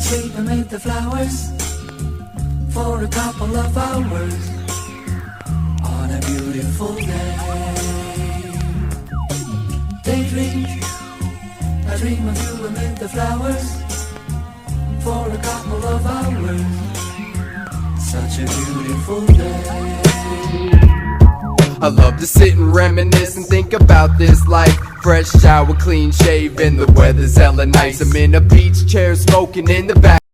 sleep amid the flowers for a couple of hours on a beautiful day. Daydream, I dream of you amid the flowers for a couple of hours. Such a beautiful day. I love to sit and reminisce and think about this life. Fresh shower, clean shave, and the weather's hella nice. I'm in a beach chair smoking in the back.